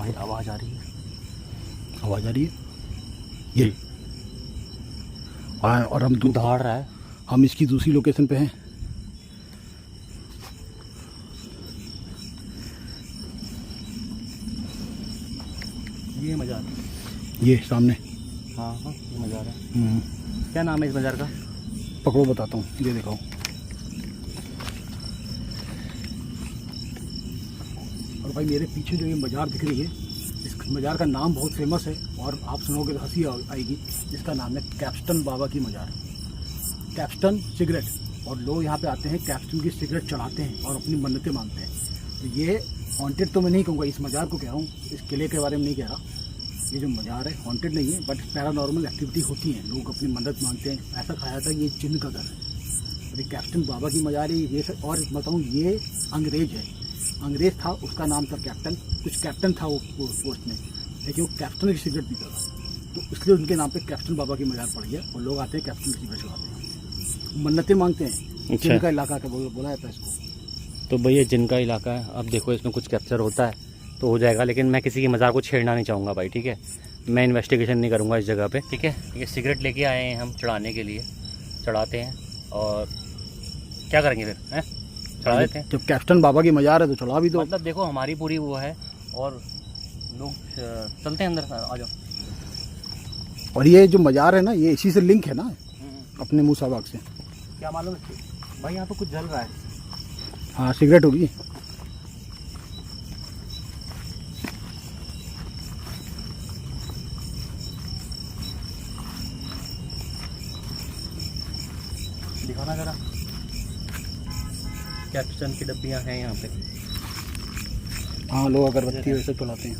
भाई आवाज़ आ रही है, आवाज़ आ रही है ये। और हम दहाड़ रहा है। हम इसकी दूसरी लोकेशन पे हैं। ये मज़ार, ये सामने। हाँ हाँ ये मज़ार है। क्या नाम है इस मज़ार का? पकड़ो बताता हूँ, ये दिखाओ। और भाई मेरे पीछे जो ये मज़ार दिख रही है, इस मज़ार का नाम बहुत फेमस है और आप सुनोगे तो हंसी आएगी। इसका नाम है कैप्स्टन बाबा की मज़ार। कैप्स्टन सिगरेट, और लोग यहाँ पे आते हैं, कैप्स्टन की सिगरेट चढ़ाते हैं और अपनी मन्नतें मांगते हैं। तो ये हॉन्टेड तो मैं नहीं कहूँगा, इस मज़ार को कह रहा हूँ, इस किले के बारे में नहीं कह रहा। ये जो मज़ार है हॉन्टेड नहीं है, बट पैरानॉर्मल एक्टिविटी होती है, लोग अपनी मदद मांगते हैं। ऐसा कहा जाता है ये जिन्न का घर है। और ये कैप्टन बाबा की मज़ार है ये सब। और बताऊँ ये अंग्रेज है, अंग्रेज था, उसका नाम था कैप्टन। कुछ कैप्टन था वो पोस्ट में, लेकिन वो कैप्टन की सिगरेट पीता था, तो इसलिए उनके नाम पे कैप्टन बाबा की मज़ार पड़ गया। और लोग आते हैं कैप्टन की सिगरेट चढ़ाते हैं, मन्नतें मांगते हैं। जिन्न का इलाका का बोला जाता है इसको। तो भैया जिन का इलाका है, अब देखो इसमें कुछ कैप्चर होता है तो हो जाएगा, लेकिन मैं किसी की मज़ार को छेड़ना नहीं चाहूँगा भाई, ठीक है। मैं इन्वेस्टिगेशन नहीं करूँगा इस जगह पे, ठीक है। ये सिगरेट लेके आए हैं हम चढ़ाने के लिए, चढ़ाते हैं और क्या करेंगे फिर, हैं? चढ़ा देते हैं। जब कैप्टन बाबा की मज़ार है तो चढ़ा भी दो। मतलब देखो हमारी पूरी वो है, और लोग चलते हैं अंदर, आ जाओ। और ये जो मज़ार है ना, ये इसी से लिंक है ना अपने मूसा बाग से। क्या मालूम भाई, यहाँ तो कुछ जल रहा है। हाँ सिगरेट होगी। दिखाना जरा, कैप्टन की डब्बियाँ हैं यहाँ पे। हाँ लोग अगरबत्ती वैसे चलाते हैं।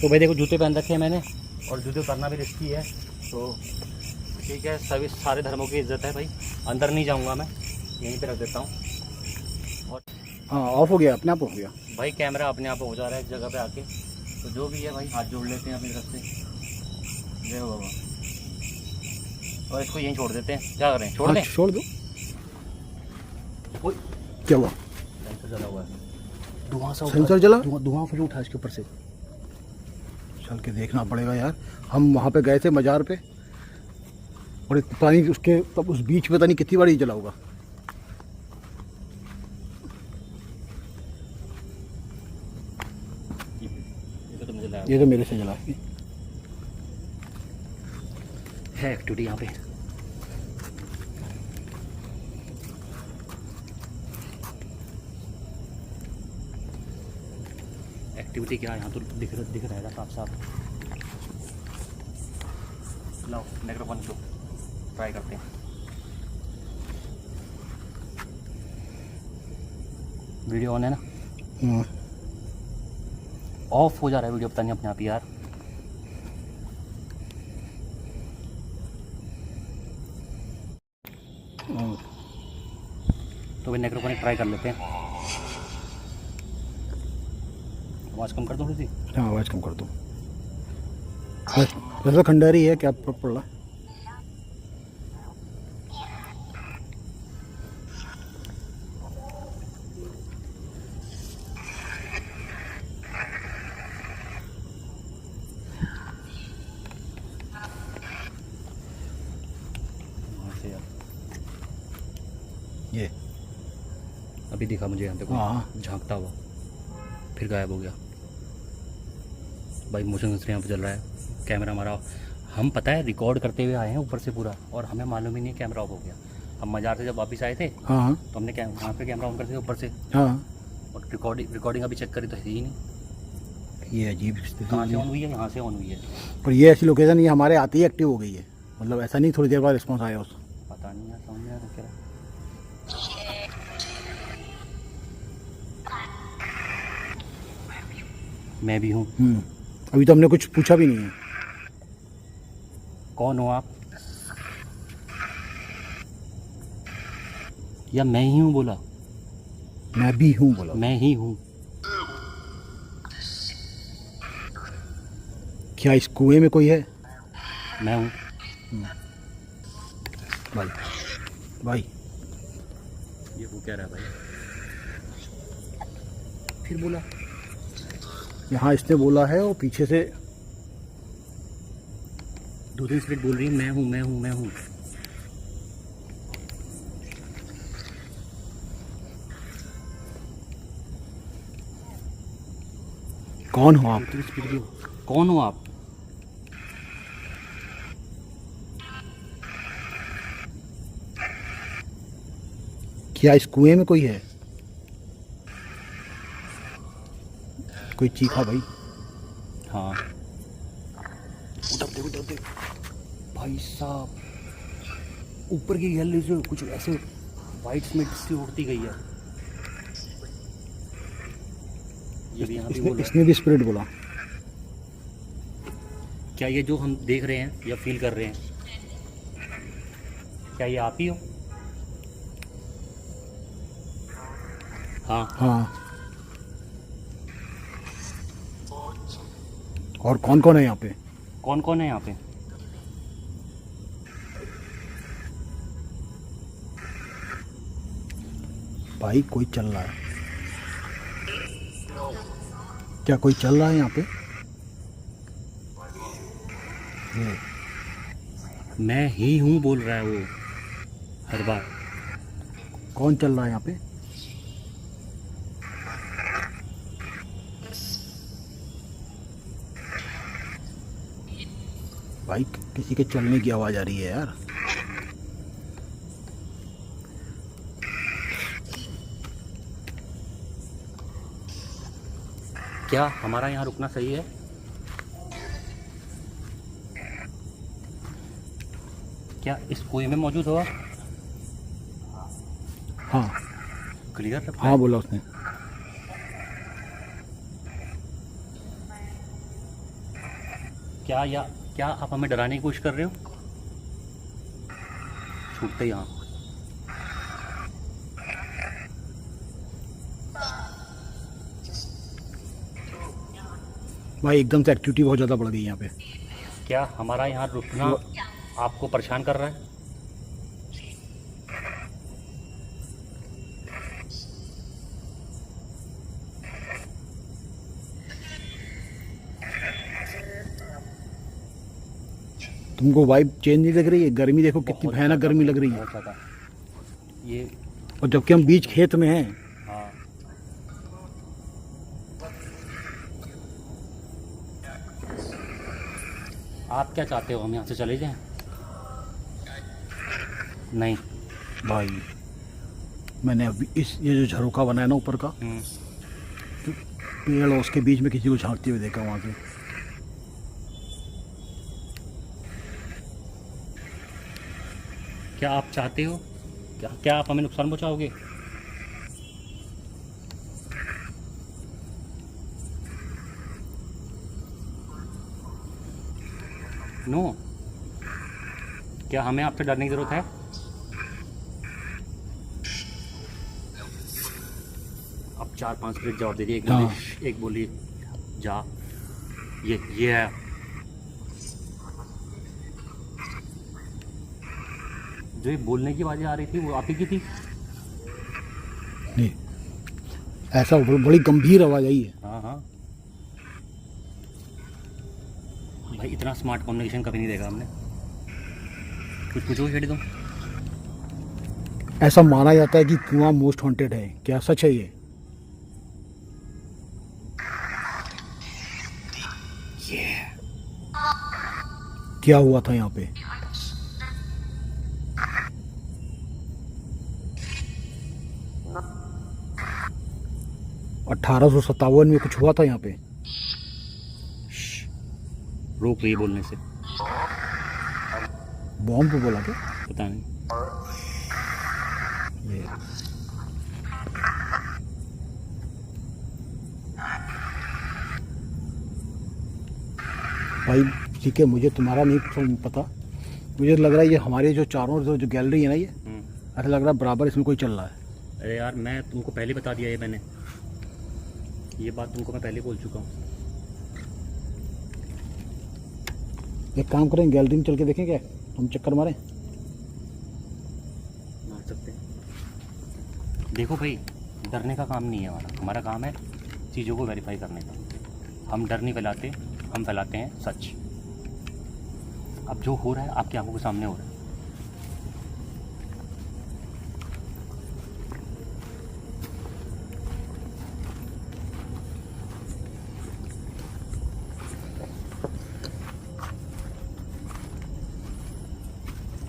तो भाई देखो जूते पहन रखे हैं मैंने, और जूते उतारना भी रिस्की है, तो ठीक है। सभी सारे धर्मों की इज्जत है भाई, अंदर नहीं जाऊंगा मैं, यहीं पे रख देता हूँ। और हाँ ऑफ हो गया, अपने आप हो गया भाई कैमरा अपने आप हो जा रहा है इस जगह पे आके। तो जो भी है भाई हाथ जोड़ लेते हैं अपनी तरफ से, जय हो बाबा, और इसको यहीं छोड़ देते हैं। क्या करें, छोड़ दें? छोड़ दो। क्या हुआ? सेंसर जला हुआ है, धुआं सा सेंसर जला? धुआं फिर उठा इसके ऊपर से। चल के देखना पड़ेगा यार। हम वहाँ पे गए थे मज़ार पे, और पता नहीं उसके तब उस बीच में पता नहीं कितनी बार ही जला होगा। ये तो मेरे से जला है एक्टिविटी यहाँ पे। एक्टिविटी क्या है यहाँ तो दिख रहेगा साफ साफ। लाओ माइक्रोफोन को ट्राई करते हैं। वीडियो ऑन है ना? ऑफ हो जा रहा है वीडियो, पता नहीं अपने आप ही यार। तो भाई माइक्रोफोन ट्राई कर लेते हैं। आवाज़ कम कर दो थोड़ी सी। हाँ आवाज़ कम कर दो। वैसे खंडहरी है, क्या पड़ रहा है? ये अभी दिखा मुझे यहाँ पे कोई हाँ झांकता हुआ, फिर गायब हो गया। भाई मोशन सेंसर यहाँ पे चल रहा है, कैमरा हमारा हम पता है रिकॉर्ड करते हुए आए हैं ऊपर से पूरा, और हमें मालूम ही नहीं कैमरा ऑफ हो गया। हम मज़ार से जब वापस आए थे हाँ हाँ तो हमने वहाँ पे कैमरा ऑन कर दिया ऊपर से, हाँ। और रिकॉर्डिंग अभी चेक करी तो है ही नहीं। ये अजीब स्थिति कहाँ से ऑन हुई है? यहाँ से ऑन हुई है। पर ये ऐसी लोकेशन ये हमारे आते ही एक्टिव हो गई है, मतलब ऐसा नहीं थोड़ी देर बाद रिस्पॉन्स आया उस। पता नहीं यार, समझ नहीं आ रहा क्या। मैं भी हूँ। अभी तो हमने कुछ पूछा भी नहीं है। कौन हो आप? या मैं ही हूँ बोला? मैं भी हूँ बोला। मैं ही हूँ। क्या इस कुएं में कोई है? मैं हूँ भाई। भाई ये वो कह रहा है भाई। फिर बोला? यहाँ इसने बोला है और पीछे से 2-3 स्पिरिट बोल रही है मैं हूँ मैं हूँ मैं हूँ। कौन हो आप? 2-3 स्पिरिट कौन हो आप? क्या इस कुएं में कोई है? कोई चीखा भाई। हाँ उधर देख भाई साहब, ऊपर की गैलरी से कुछ ऐसे वाइट स्मिथ सी उड़ती गई है। ये भी यहाँ भी बोल रहा है। इसने भी स्पिरिट बोला। क्या ये जो हम देख रहे हैं या फील कर रहे हैं, क्या ये आप ही हो? हाँ हाँ। और कौन कौन है यहाँ पे? कौन कौन है यहाँ पे? भाई कोई चल रहा है। क्या कोई चल रहा है यहाँ पे? ये मैं ही हूँ बोल रहा है वो हर बार। कौन चल रहा है यहाँ पे? भाई किसी के चलने की आवाज आ रही है यार। क्या हमारा यहाँ रुकना सही है? क्या इस कुएं में मौजूद हो? हाँ क्लियर? हाँ बोला उसने। क्या आप हमें डराने की कोशिश कर रहे हो? छूटते यहाँ। भाई एकदम से एक्टिविटी बहुत ज़्यादा बढ़ गई यहाँ पे। क्या हमारा यहाँ रुकना आपको परेशान कर रहा है? तुमको वाइब चेंज नहीं लग रही है? गर्मी देखो कितनी बहुत भयानक गर्मी लग रही है। बहुत ज़्यादा। ये और जबकि हम बीच खेत में हैं। हाँ आप क्या चाहते हो, हम यहाँ से चले जाएं? नहीं भाई मैंने अभी ये जो झरोका बना है ना ऊपर का, पेड़ और उसके बीच में किसी को झांकते हुए देखा वहाँ से। क्या आप चाहते हो, क्या आप हमें नुकसान पहुँचाओगे? नो। क्या हमें आपसे डरने की ज़रूरत है? अब 4-5 मिनट जवाब दे दिए। एक बोली जा। ये है। जो ये बोलने की आवाज़ें आ रही थी वो आप ही की थी? नहीं, ऐसा बड़ी गंभीर आवाज़ आई है। हाँ हाँ भाई, इतना स्मार्ट कम्युनिकेशन कभी नहीं देखा हमने। कुछ पूछो छेड़ी तुम। ऐसा माना जाता है कि कुआं मोस्ट हॉन्टेड है, क्या सच है ये? क्या हुआ था यहाँ पे? 1857 में कुछ हुआ था यहाँ पे। रोक रही है बोलने से। बॉम्ब पे बोला क्या? पता नहीं। ये भाई ठीक है, मुझे तुम्हारा नहीं पता। मुझे लग रहा है ये हमारे जो चारों जो गैलरी है ना, ये ऐसा लग रहा है बराबर इसमें कोई चल रहा है। अरे यार, मैं तुमको पहले बता दिया ये मैंने। ये बात तुमको मैं पहले बोल चुका हूँ। एक काम करें, गैलरी में चल के देखें, क्या हम चक्कर मारें? मार सकते हैं। देखो भाई, डरने का काम नहीं है हमारा। हमारा काम है चीज़ों को वेरीफाई करने का। हम डर नहीं फैलाते, हम फैलाते हैं सच। अब जो हो रहा है आपकी आंखों के सामने हो रहा है।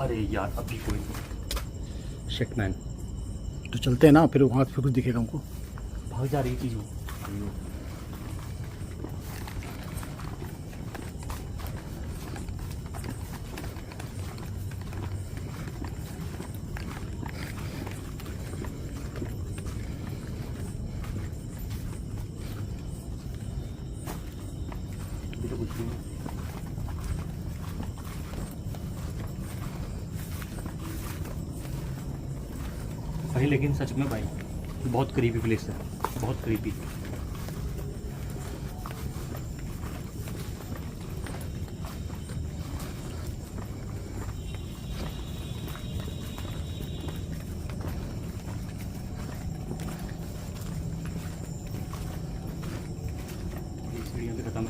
अरे यार अभी कोई शिटमैन तो चलते हैं ना, फिर वहाँ फिर कुछ दिखेगा हमको। भाग जा रही चीज़ वो। अभी तो कुछ नहीं है। भाई लेकिन सच में भाई बहुत करीबी प्लेस है, बहुत करीबी। सीढ़ियाँ भी खत्म है,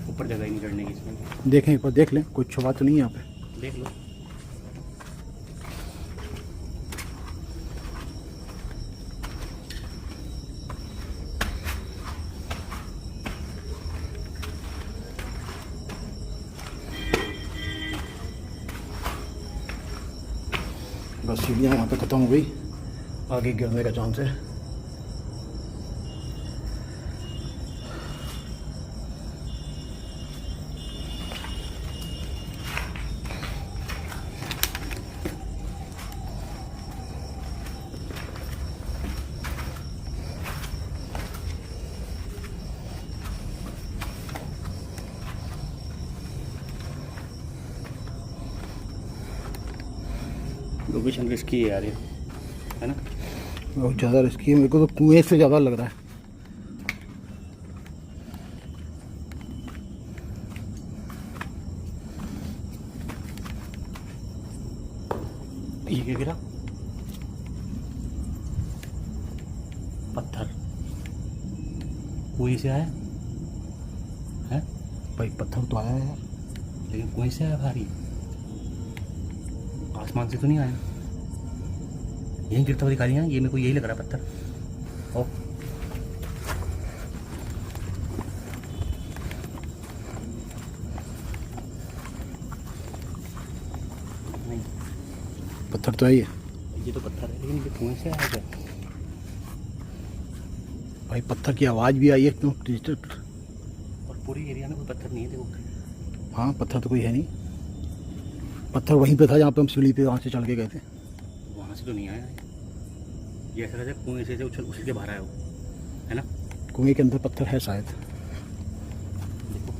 ऊपर जगह ही नहीं चढ़ने की इसमें। देखें एक बार, देख लें कुछ छुपा तो नहीं है यहाँ पे। देख लो। बस सीढ़ियाँ यहाँ पे ख़त्म हो गई, आगे गिरने का चांस है। लोकेशन रिस्की है यार ये, है ना। बहुत ज़्यादा रिस्की है, मेरे को तो कुएं से ज़्यादा लग रहा है। ये क्या गिरा? पत्थर कुएं से आया है भाई पत्थर तो आया है यार, लेकिन कुएं से आया भारी, आसमान से तो नहीं आया। यहीं गिरता हुआ दिखा रही है, ये मेरे को यही लग रहा है पत्थर। ओ नहीं, पत्थर तो है ही है ये तो पत्थर है, लेकिन ये कुएं से आया क्या? भाई। पत्थर की आवाज़ भी आई है क्यों डिजिटल। और पूरी एरिया में कोई पत्थर नहीं है देखो। हाँ पत्थर तो कोई है नहीं, पत्थर वहीं पे था जहाँ पे हम सीढ़ी पे वहाँ से चढ़ के गए थे। वहाँ से तो नहीं आया, ये ऐसा लगता है कुएं से उछल के बाहर आया हो, है ना। कुएं के अंदर पत्थर है शायद। देखो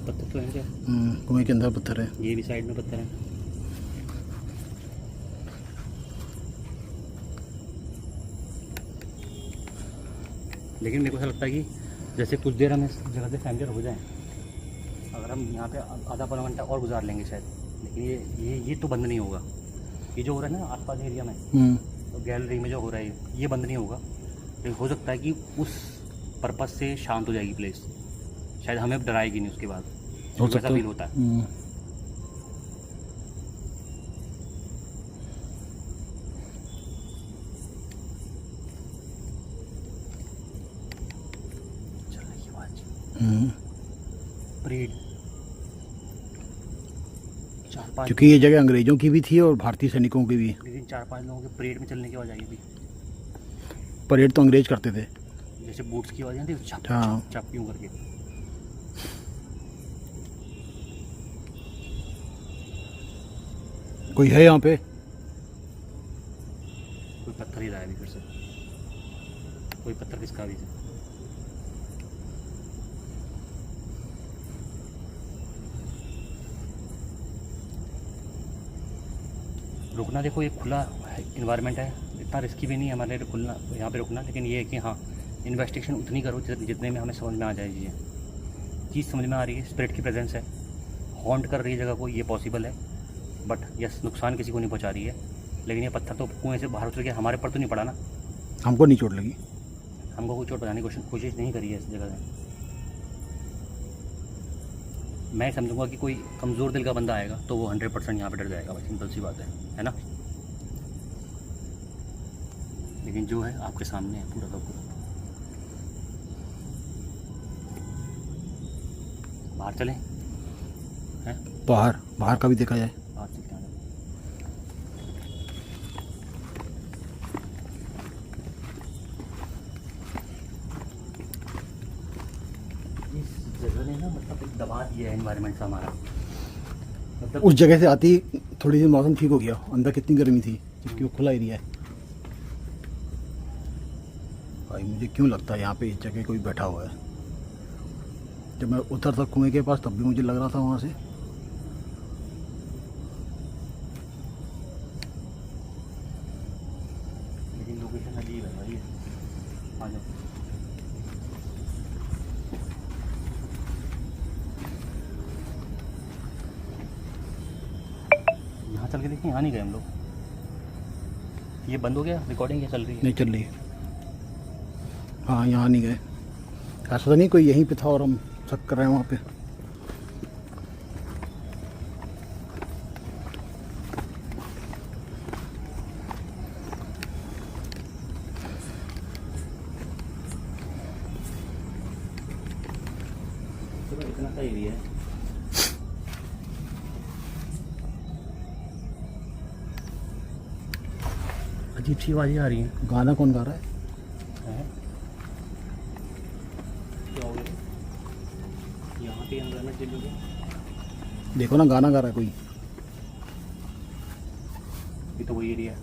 पत्थर तो है क्या? कुएं के अंदर पत्थर है। ये भी साइड में पत्थर है। लेकिन मेरे को ऐसा लगता है कि जैसे कुछ देर हम इस जगह से फैमिलियर हो जाएं, अगर हम यहाँ पे आधा पौना घंटा और गुजार लेंगे शायद, लेकिन ये तो बंद नहीं होगा। ये जो हो रहा है ना आसपास एरिया में, तो गैलरी में जो हो रहा है ये बंद नहीं होगा। लेकिन हो सकता है कि उस पर्पज़ से शांत हो जाएगी प्लेस, शायद हमें अब डराएगी नहीं उसके बाद। हो वैसा सकता फील होता है। चल रही है आवाज़। परेड 4-5, क्योंकि ये जगह अंग्रेजों की भी थी और भारतीय सैनिकों की भी। लेकिन 4-5 लोगों के परेड में चलने की आवाज़ आई थी। परेड तो अंग्रेज करते थे। जैसे बूट्स की आवाज़ आती है छप हाँ। छप छप यूं करके। कोई है यहाँ पे? कोई पत्थर ही रहा है अभी फिर से, कोई पत्थर किसका भी है। रुकना देखो, ये खुला इन्वायरमेंट है, इतना रिस्की भी नहीं है हमारे लिए खुलना यहाँ पे रुकना। लेकिन ये है कि हाँ इन्वेस्टिगेशन उतनी करो जितने में हमें समझ में आ जाए। चीज़ समझ में आ रही है, स्पिरिट की प्रेजेंस है, हॉन्ट कर रही है जगह को, ये पॉसिबल है। बट यस नुकसान किसी को नहीं पहुंचा रही है। लेकिन ये पत्थर तो कुएं से बाहर उतर के हमारे पर तो नहीं पड़ा ना, हमको नहीं चोट लगी। हमको कोई चोट पहुंचाने की कोशिश नहीं करी है इस जगह से। मैं समझूंगा कि कोई कमज़ोर दिल का बंदा आएगा तो वो 100% यहाँ पे डर जाएगा भाई, सिंपल सी बात है ना। लेकिन जो है आपके सामने है पूरा का पूरा। बाहर चलें हैं, बाहर का भी देखा जाए। बाहर चलते हैं। इस जगह ने ना मतलब एक दबा दिया है एनवायरनमेंट से हमारा, मतलब उस जगह से आती थोड़ी सी मौसम ठीक हो गया, अंदर कितनी गर्मी थी क्योंकि वो खुला एरिया है। भाई मुझे क्यों लगता है यहाँ पे इस जगह कोई बैठा हुआ है। जब मैं उतरता कुएं के पास तब भी मुझे लग रहा था वहाँ से। लेकिन लोकेशन अजीब है भाई। आ जाओ। यहाँ चल के देखिए, यहाँ नहीं गए हम लोग। ये बंद हो गया रिकॉर्डिंग, या चल रही है? नहीं चल रही है। हाँ यहाँ नहीं गए, ऐसा तो नहीं कोई यहीं पे था और हम सब कर रहे हैं वहाँ पे। चलो इतना सा एरिया है। अजीब सी आवाज़ें आ रही हैं। गाना कौन गा रहा है? क्या हो गया? यहाँ पे एनवायरनमेंट चेंज हो गया। देखो ना, गाना गा रहा है कोई। ये तो वही एरिया है।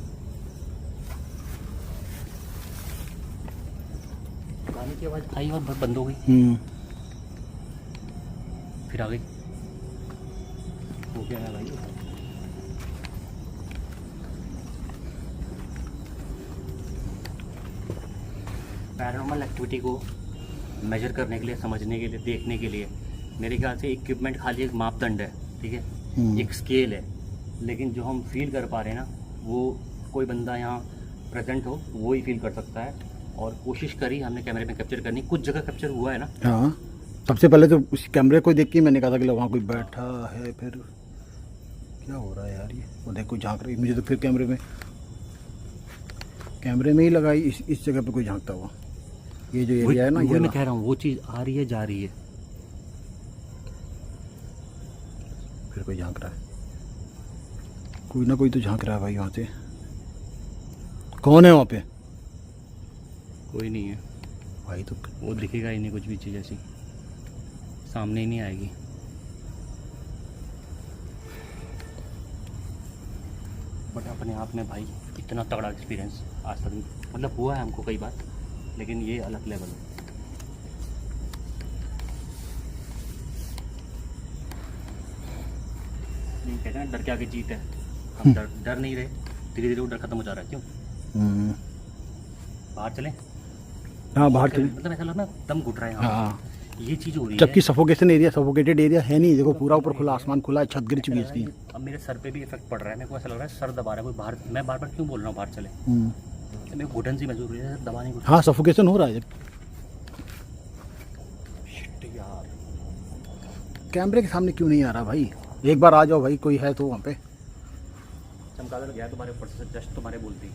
गाने की आवाज़ आई और बंद हो गई, फिर आ गई। वो क्या है भाई? पैरानॉर्मल एक्टिविटी को मेजर करने के लिए, समझने के लिए, देखने के लिए मेरे ख्याल से इक्विपमेंट खाली एक मापदंड है, ठीक है, एक स्केल है। लेकिन जो हम फील कर पा रहे हैं ना, वो कोई बंदा यहाँ प्रेजेंट हो वो ही फील कर सकता है। और कोशिश करी हमने कैमरे में कैप्चर करनी, कुछ जगह कैप्चर हुआ है ना। हाँ, सबसे पहले तो उस कैमरे को देख के मैंने कहा था कि वहाँ कोई बैठा है। फिर क्या हो रहा है यार, ये वो देखो झांक रही। मुझे तो फिर कैमरे में ही लगाई इस जगह पे कोई झांकता हुआ। ये जो एरिया है ना, ये मैं कह रहा हूँ वो चीज़ आ रही है जा रही है। फिर कोई झांक रहा है, कोई ना कोई तो झांक रहा है भाई वहाँ से। कौन है वहाँ पे? कोई नहीं है भाई, तो वो दिखेगा ही नहीं, कुछ भी चीज़ ऐसी सामने ही नहीं आएगी। बट अपने आप में भाई इतना तगड़ा एक्सपीरियंस आज तक मतलब हुआ है हमको कई बार, लेकिन ये अलग लेवल है। कहते हैं डर के आगे जीत है। हम डर नहीं रहे, धीरे धीरे वो डर खत्म हो जा रहा है। क्यों? बाहर चलें? हाँ बाहर चलें। मतलब ऐसा लग रहा है दम घुट रहा है यहाँ। हाँ, ये चीज़ हो रही है। जबकि सफोकेशन एरिया, सफोकेटेड एरिया है नहीं। देखो पूरा ऊपर खुला आसमान, खुला है, छत गिर चुकी है इसकी। अब मेरे सर पे भी इफेक्ट पड़ रहा है। मेरे को ऐसा लग रहा है सर दबा रहा है कोई बाहर। मैं बार बार क्यों बोल रहा हूँ बाहर चले? मेरे को घुटन सी महसूस हो रही है, दबाने को। हाँ, सफोकेशन हो रहा है। यार कैमरे के सामने क्यों नहीं आ रहा भाई? एक बार आ जाओ भाई, कोई है तो वहाँ पे। चमगादड़ गया तुम्हारे ऊपर से, जस्ट तुम्हारे बोलती।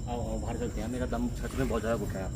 आओ आओ बाहर चलते हैं, मेरा दम छत में बहुत ज़्यादा घुट रहा है।